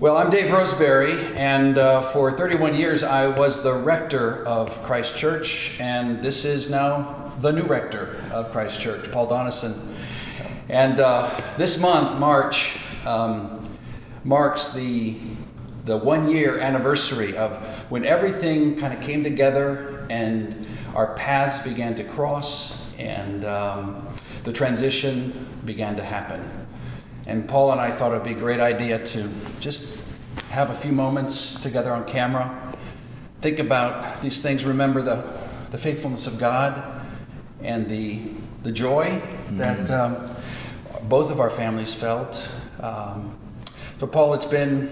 Well, I'm Dave Roseberry, and for 31 years I was the Rector of Christ Church, and this is now the new Rector of Christ Church, Paul Donison. And this month, March, marks the 1 year anniversary of when everything kind of came together and our paths began to cross and the transition began to happen. And Paul and I thought it would be a great idea to just have a few moments together on camera, think about these things, remember the faithfulness of God and the joy that both of our families felt. So Paul, it's been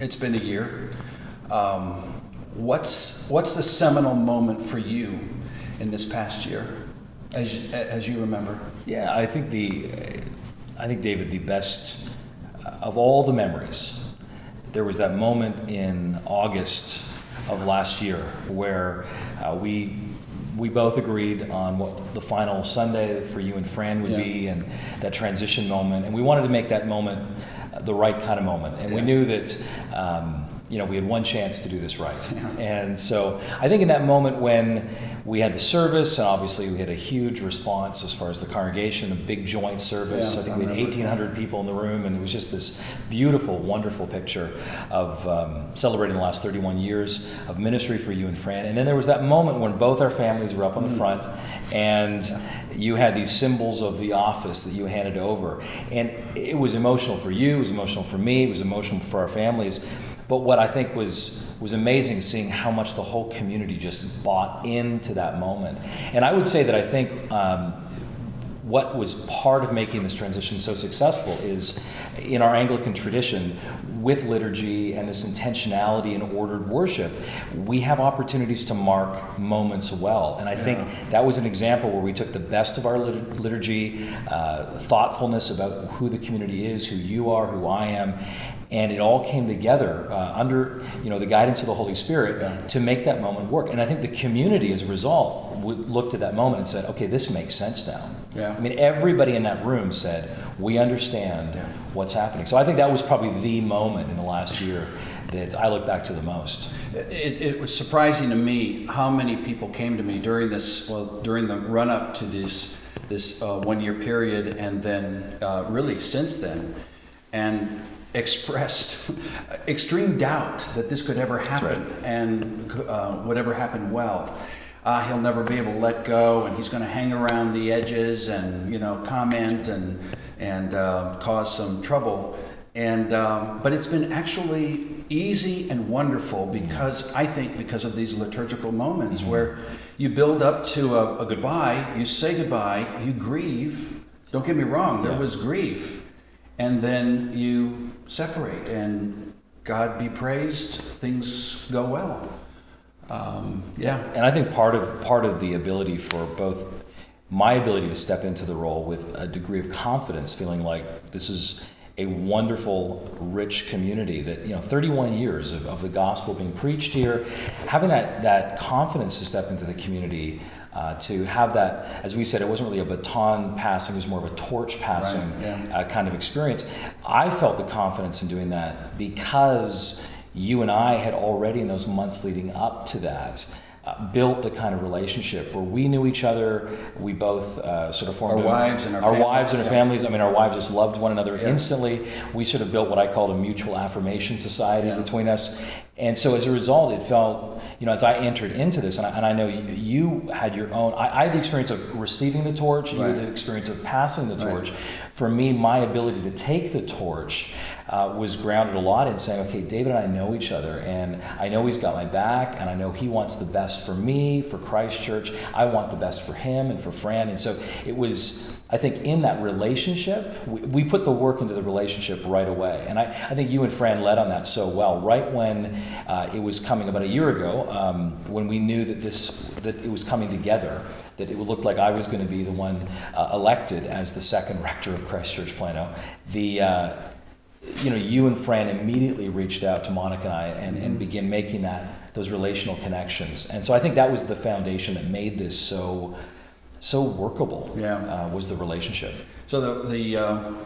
a year. What's the seminal moment for you in this past year, as you remember? Yeah, I think David, the best of all the memories, there was that moment in August of last year where we both agreed on what the final Sunday for you and Fran would be, and that transition moment, and we wanted to make that moment the right kind of moment, and we knew that we had one chance to do this right. And so I think in that moment when we had the service, and obviously we had a huge response as far as the congregation, a big joint service. I think we had 1,800 people in the room, and it was just this beautiful, wonderful picture of celebrating the last 31 years of ministry for you and Fran. And then there was that moment when both our families were up on the front, and you had these symbols of the office that you handed over. And it was emotional for you, it was emotional for me, it was emotional for our families. But what I think was amazing, seeing how much the whole community just bought into that moment. And I would say that I think what was part of making this transition so successful is in our Anglican tradition, with liturgy and this intentionality and ordered worship, we have opportunities to mark moments well. And I think that was an example where we took the best of our liturgy, thoughtfulness about who the community is, who you are, who I am, and it all came together under the guidance of the Holy Spirit to make that moment work. And I think the community, as a result, looked at that moment and said, okay, this makes sense now. I mean, everybody in that room said, we understand what's happening. So I think that was probably the moment in the last year that I look back to the most. It was surprising to me how many people came to me during the run-up to this 1 year period, and then really since then, and expressed extreme doubt that this could ever happen, and would ever happen well. He'll never be able to let go, and he's going to hang around the edges and comment and cause some trouble. And but it's been actually easy and wonderful because of these liturgical moments where you build up to a goodbye, you say goodbye, you grieve. Don't get me wrong, there was grief. And then you separate, and God be praised, things go well. And I think part of the ability for both my ability to step into the role with a degree of confidence, feeling like this is a wonderful, rich community that 31 years of the gospel being preached here, having that confidence to step into the community. To have that, as we said, it wasn't really a baton passing, it was more of a torch passing kind of experience. I felt the confidence in doing that because you and I had already, in those months leading up to that, built the kind of relationship where we knew each other. We both sort of formed our wives and our families. I mean, our wives just loved one another instantly. We sort of built what I called a mutual affirmation society between us. And so as a result, it felt, as I entered into this, and I know you had your own, I had the experience of receiving the torch, you had the experience of passing the torch. For me, my ability to take the torch was grounded a lot in saying, okay, David and I know each other, and I know he's got my back, and I know he wants the best for me, for Christ Church. I want the best for him and for Fran. And so it was, I think, in that relationship, we put the work into the relationship right away. And I think you and Fran led on that so well. Right when it was coming about a year ago, when we knew that it was coming together, that it looked like I was going to be the one elected as the second rector of Christ Church Plano, you and Fran immediately reached out to Monica and I and began making those relational connections. And so I think that was the foundation that made this so so workable. Yeah. Was the relationship. So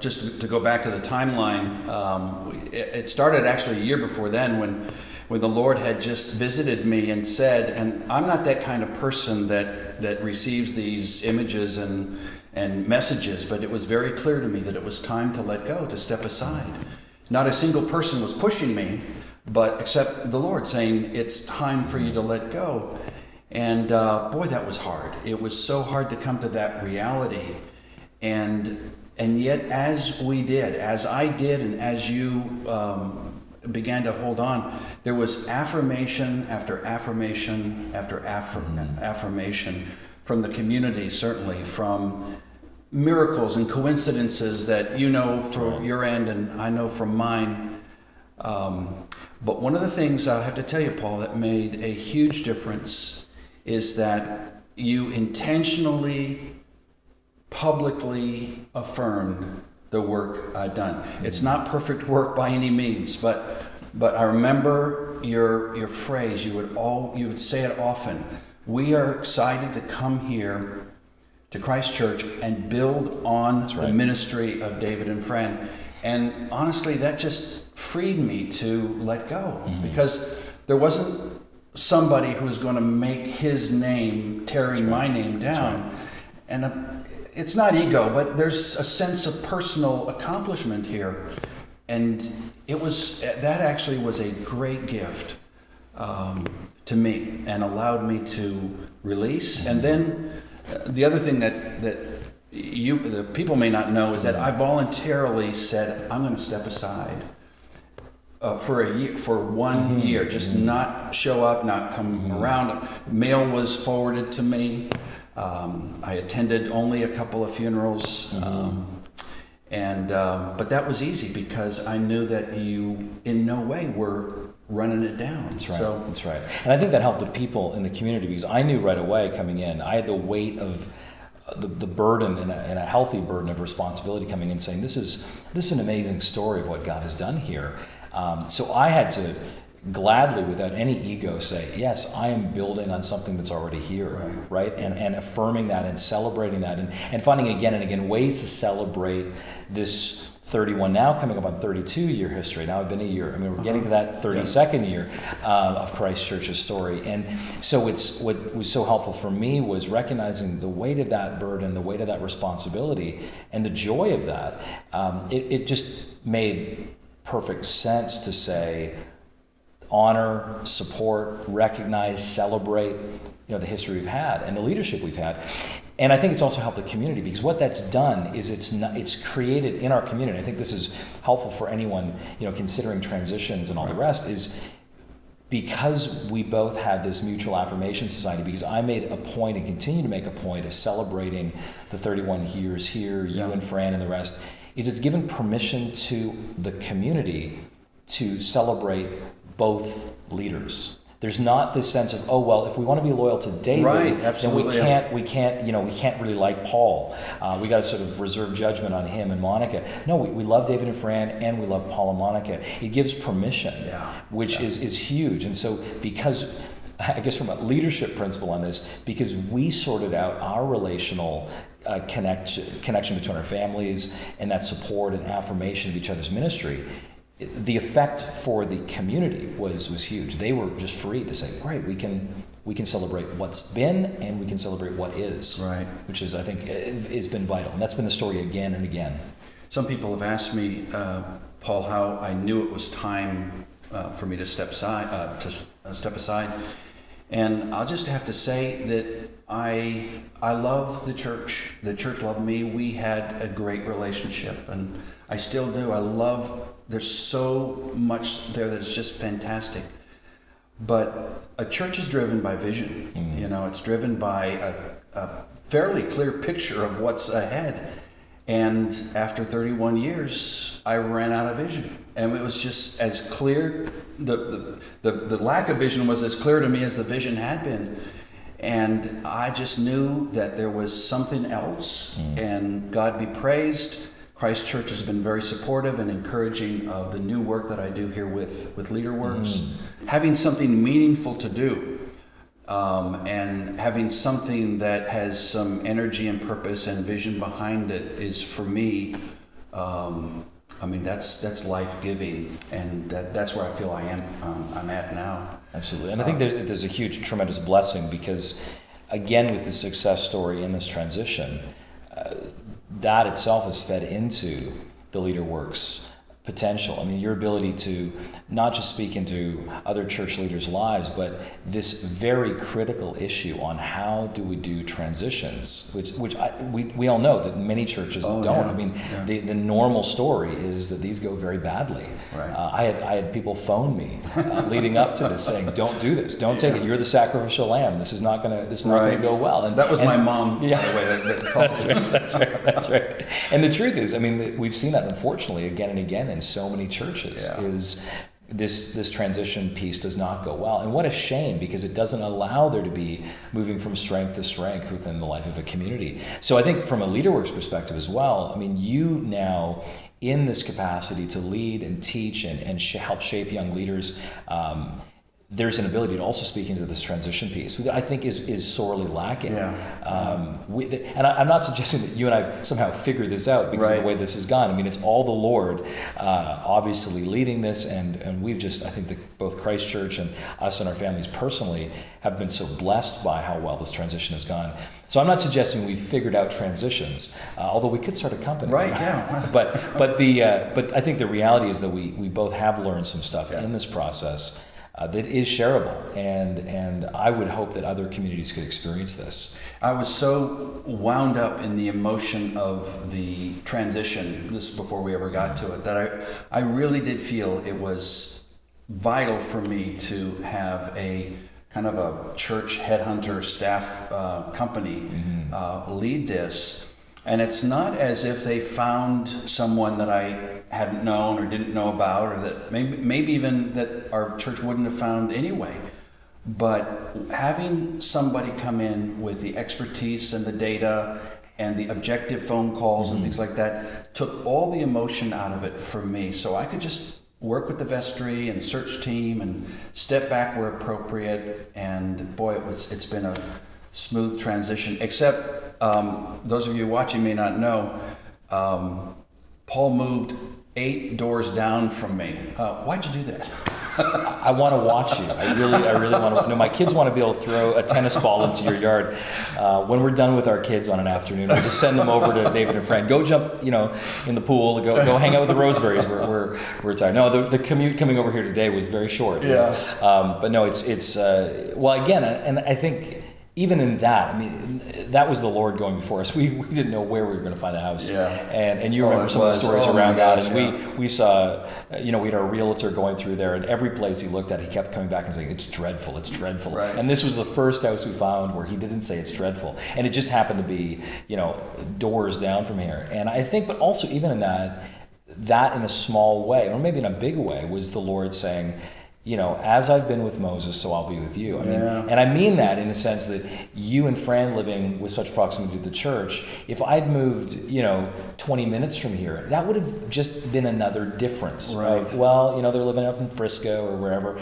just to go back to the timeline, it started actually a year before then when the Lord had just visited me and said, and I'm not that kind of person that receives these images and messages, but it was very clear to me that it was time to let go, to step aside. Not a single person was pushing me, but except the Lord saying, it's time for you to let go. And boy, that was hard. It was so hard to come to that reality. And yet, as I did, and as you began to hold on, there was affirmation after affirmation after affirmation from the community, certainly, from miracles and coincidences that you know from your end and I know from mine. But one of the things I have to tell you, Paul, that made a huge difference is that you intentionally, publicly affirmed the work I'd done. It's not perfect work by any means, but I remember your phrase. You would say it often. We are excited to come here to Christ Church and build on the ministry of David and Fran. And honestly, that just freed me to let go, because there wasn't somebody who was going to make his name tearing my name down. And it's not ego, but there's a sense of personal accomplishment here. And that actually was a great gift to me and allowed me to release. And then the other thing that the people may not know is that I voluntarily said, I'm going to step aside for a year, for 1 year, just not show up, not come around. Mail was forwarded to me. I attended only a couple of funerals, but that was easy because I knew that you in no way were running it down. That's right. So, that's right. And I think that helped the people in the community, because I knew right away coming in, I had the weight of the burden and a healthy burden of responsibility coming in, saying this is an amazing story of what God has done here. So I had to gladly, without any ego, say, yes, I am building on something that's already here, right? And affirming that and celebrating that and finding again and again ways to celebrate this 31, now coming up on 32-year history. Now I've been a year. I mean, we're getting to that 32nd year of Christ Church's story. And so what was so helpful for me was recognizing the weight of that burden, the weight of that responsibility, and the joy of that. It just made perfect sense to say, honor, support, recognize, celebrate, the history we've had and the leadership we've had. And I think it's also helped the community, because what that's done is it's created in our community. I think this is helpful for anyone, considering transitions and all the rest, is because we both had this mutual affirmation society, because I made a point and continue to make a point of celebrating the 31 years here, you and Fran and the rest, is it's given permission to the community to celebrate both leaders. There's not this sense of, oh well, if we want to be loyal to David, then we can't really like Paul. We got to sort of reserve judgment on him and Monica. No, we love David and Fran, and we love Paul and Monica. It gives permission, which is huge. And so, because I guess from a leadership principle on this, because we sorted out our relational connection between our families and that support and affirmation of each other's ministry, the effect for the community was huge. They were just free to say, great, we can celebrate what's been and we can celebrate what is, right? Which is, I think, has been vital, and that's been the story again and again. Some people have asked me, Paul, how I knew it was time for me to step aside, and I'll just have to say that I love the church. The church loved me. We had a great relationship, and I still do. There's so much there that is just fantastic. But a church is driven by vision. It's driven by a fairly clear picture of what's ahead. And after 31 years, I ran out of vision. And it was just as clear, the lack of vision was as clear to me as the vision had been. And I just knew that there was something else, and God be praised. Christ Church has been very supportive and encouraging of the new work that I do here with LeaderWorks. Having something meaningful to do and having something that has some energy and purpose and vision behind it is, for me, that's life-giving, and that's where I feel I'm at now. Absolutely. And I think there's a huge, tremendous blessing because, again, with the success story in this transition, that itself is fed into the LeaderWorks potential. I mean, your ability to not just speak into other church leaders' lives, but this very critical issue on how do we do transitions, which we all know that many churches don't. Yeah. I mean, the normal story is that these go very badly. Right. I had people phone me leading up to this saying, "Don't do this. Don't take it. You're the sacrificial lamb. This is not gonna go well." And that was my mom. Yeah. By the way, that called That's right. And the truth is, I mean, we've seen that unfortunately again and again in so many churches. Is this transition piece does not go well, and what a shame, because it doesn't allow there to be moving from strength to strength within the life of a community. So I think from a LeaderWorks perspective as well, I mean, you now in this capacity to lead and teach and help shape young leaders, there's an ability to also speak into this transition piece, which I think is sorely lacking. And I'm not suggesting that you and I somehow figured this out because of the way this has gone. I mean, it's all the Lord obviously leading this, and we've just, I think that both Christ Church and us and our families personally have been so blessed by how well this transition has gone. So I'm not suggesting we've figured out transitions, although we could start a company. Right, yeah. But I think the reality is that we both have learned some stuff in this process that is shareable, and I would hope that other communities could experience this. I was so wound up in the emotion of the transition, this before we ever got to it, that I really did feel it was vital for me to have a kind of a church headhunter staff company lead this. And it's not as if they found someone that I hadn't known or didn't know about, or that maybe even that our church wouldn't have found anyway. But having somebody come in with the expertise and the data and the objective phone calls and things like that took all the emotion out of it for me. So I could just work with the vestry and search team and step back where appropriate. And boy, it's been a smooth transition, except those of you watching may not know, Paul moved 8 doors down from me. Why'd you do that? I want to watch you. I really want to. No, my kids want to be able to throw a tennis ball into your yard. When we're done with our kids on an afternoon, we just send them over to David and Fran. Go jump, in the pool. Go hang out with the Roseberries. We're tired. No, the commute coming over here today was very short. Yeah. But no, it's well, again, and I think. Even in that, I mean, that was the Lord going before us. We didn't know where we were going to find a house. Yeah. And you remember some of the stories around that. And we saw, we had our realtor going through there, and every place he looked at, he kept coming back and saying, it's dreadful. Right. And this was the first house we found where he didn't say it's dreadful. And it just happened to be, doors down from here. And I think, but also even in that in a small way, or maybe in a big way, was the Lord saying, as I've been with Moses, so I'll be with you. I mean, and I mean that in the sense that you and Fran living with such proximity to the church, if I'd moved, 20 minutes from here, that would have just been another difference. Right. They're living up in Frisco or wherever.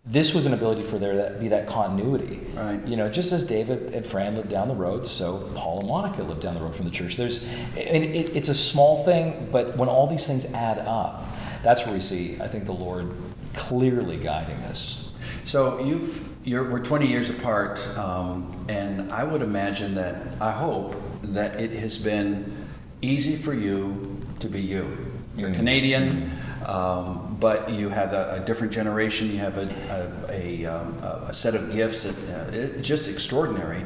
This was an ability for there to be that continuity. Right. Just as David and Fran lived down the road, so Paul and Monica lived down the road from the church. It's a small thing, but when all these things add up, that's where we see, I think, the Lord clearly guiding this. So we're 20 years apart, and I would imagine I hope that it has been easy for you to be you. You're Canadian, but you have a different generation. You have a set of gifts that it's just extraordinary.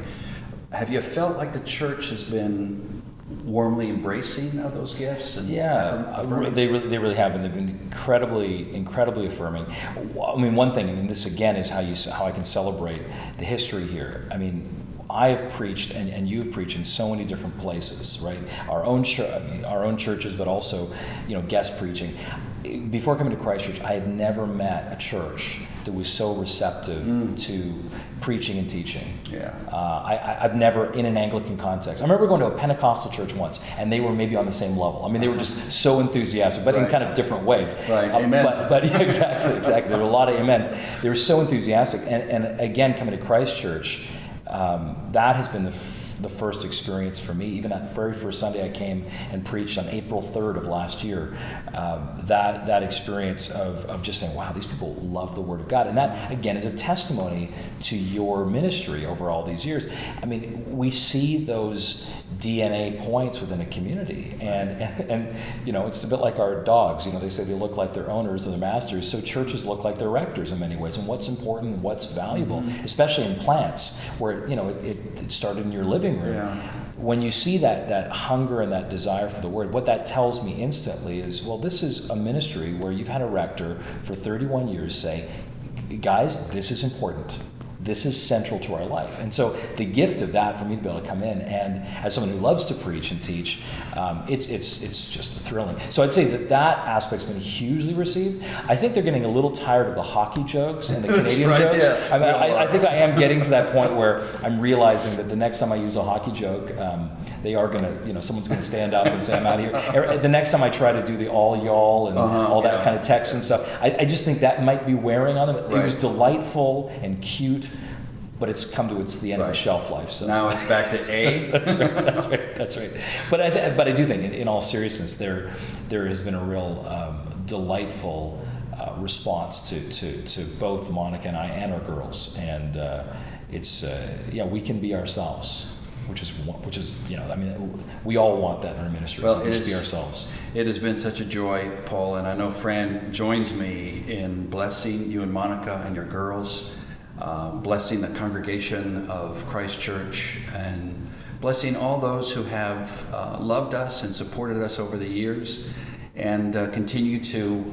Have you felt like the church has been warmly embracing of those gifts? And affirming? They really have been. They've been incredibly affirming. I mean, one thing, and this again is how I can celebrate the history here. I mean, I have preached and you have preached in so many different places, right? Our own churches, but also, guest preaching. Before coming to Christ Church, I had never met a church that was so receptive to preaching and teaching. Yeah. I've never, in an Anglican context, I remember going to a Pentecostal church once, and they were maybe on the same level. I mean, they were just so enthusiastic, but in Right. kind of different ways. Right, amen. But yeah, exactly. There were a lot of amens. They were so enthusiastic. And again, coming to Christ Church, that has been the first experience for me. Even that very first Sunday I came and preached on April 3rd of last year, that experience of just saying, wow, these people love the Word of God. And that, again, is a testimony to your ministry over all these years. I mean, we see those DNA points within a community. And you know, it's a bit like our dogs. You know, they say they look like their owners and their masters. So churches look like their rectors in many ways. And what's important, what's valuable, especially in plants, where, you know, it started in your living room. Yeah. When you see that hunger and that desire for the Word, what that tells me instantly is, well, this is a ministry where you've had a rector for 31 years say, guys, this is important. This is central to our life. And so the gift of that for me to be able to come in, and as someone who loves to preach and teach, it's just thrilling. So I'd say that aspect's been hugely received. I think they're getting a little tired of the hockey jokes and the Canadian right, jokes. yeah. I mean, I think I am getting to that point where I'm realizing that the next time I use a hockey joke, they are going to, you know, someone's going to stand up and say, I'm out of here. The next time I try to do the all y'all and all that kind of text and stuff, I just think that might be wearing on them. It was delightful and cute, but it's come to the end of its shelf life. So Now it's back to A. That's right. But I do think, in all seriousness, there has been a real delightful response to both Monica and I and our girls, and it's we can be ourselves. Which is, you know, I mean, we all want that in our ministry. Well, we just be ourselves. It has been such a joy, Paul, and I know Fran joins me in blessing you and Monica and your girls, blessing the congregation of Christ Church, and blessing all those who have loved us and supported us over the years, and continue to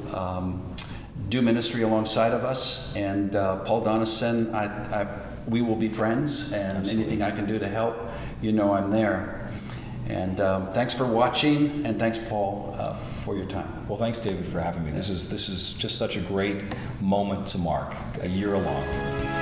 do ministry alongside of us. And Paul Donison, we will be friends, and Absolutely. Anything I can do to help, you know I'm there. And thanks for watching, and thanks, Paul, for your time. Well, thanks, David, for having me. This is just such a great moment to mark, a year along.